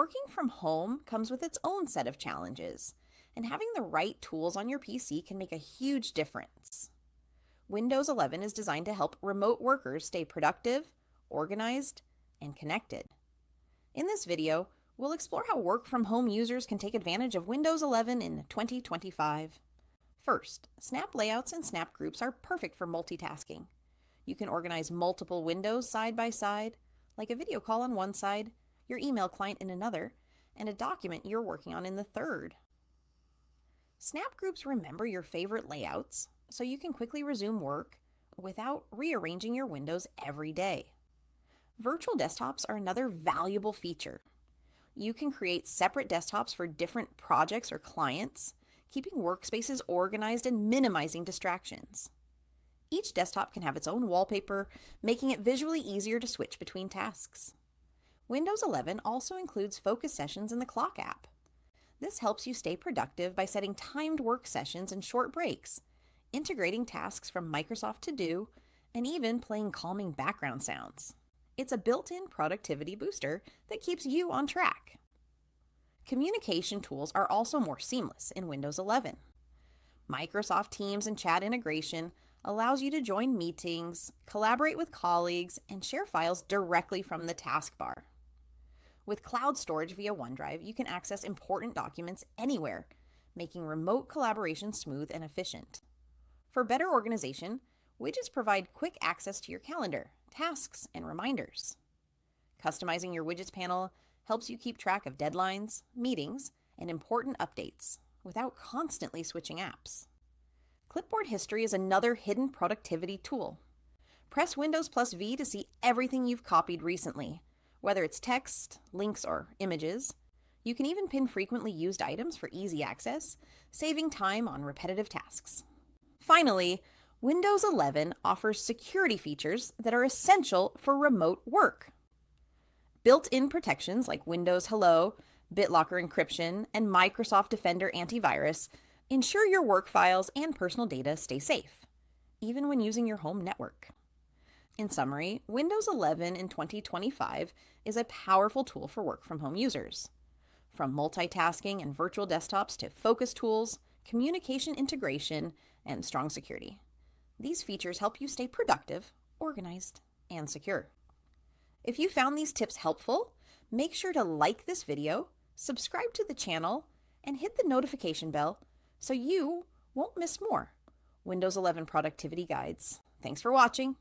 Working from home comes with its own set of challenges, and having the right tools on your PC can make a huge difference. Windows 11 is designed to help remote workers stay productive, organized, and connected. In this video, we'll explore how work-from-home users can take advantage of Windows 11 in 2025. First, snap layouts and snap groups are perfect for multitasking. You can organize multiple windows side by side, like a video call on one side, your email client in another, and a document you're working on in the third. Snap groups remember your favorite layouts, so you can quickly resume work without rearranging your windows every day. Virtual desktops are another valuable feature. You can create separate desktops for different projects or clients, keeping workspaces organized and minimizing distractions. Each desktop can have its own wallpaper, making it visually easier to switch between tasks. Windows 11 also includes focus sessions in the Clock app. This helps you stay productive by setting timed work sessions and short breaks, integrating tasks from Microsoft To Do, and even playing calming background sounds. It's a built-in productivity booster that keeps you on track. Communication tools are also more seamless in Windows 11. Microsoft Teams and chat integration allows you to join meetings, collaborate with colleagues, and share files directly from the taskbar. With cloud storage via OneDrive, you can access important documents anywhere, making remote collaboration smooth and efficient. For better organization, widgets provide quick access to your calendar, tasks, and reminders. Customizing your widgets panel helps you keep track of deadlines, meetings, and important updates without constantly switching apps. Clipboard history is another hidden productivity tool. Press Windows plus V to see everything you've copied recently, whether it's text, links, or images. You can even pin frequently used items for easy access, saving time on repetitive tasks. Finally, Windows 11 offers security features that are essential for remote work. Built-in protections like Windows Hello, BitLocker encryption, and Microsoft Defender antivirus ensure your work files and personal data stay safe, even when using your home network. In summary, Windows 11 in 2025 is a powerful tool for work-from-home users. From multitasking and virtual desktops to focus tools, communication integration, and strong security. These features help you stay productive, organized, and secure. If you found these tips helpful, make sure to like this video, subscribe to the channel, and hit the notification bell so you won't miss more Windows 11 productivity guides. Thanks for watching.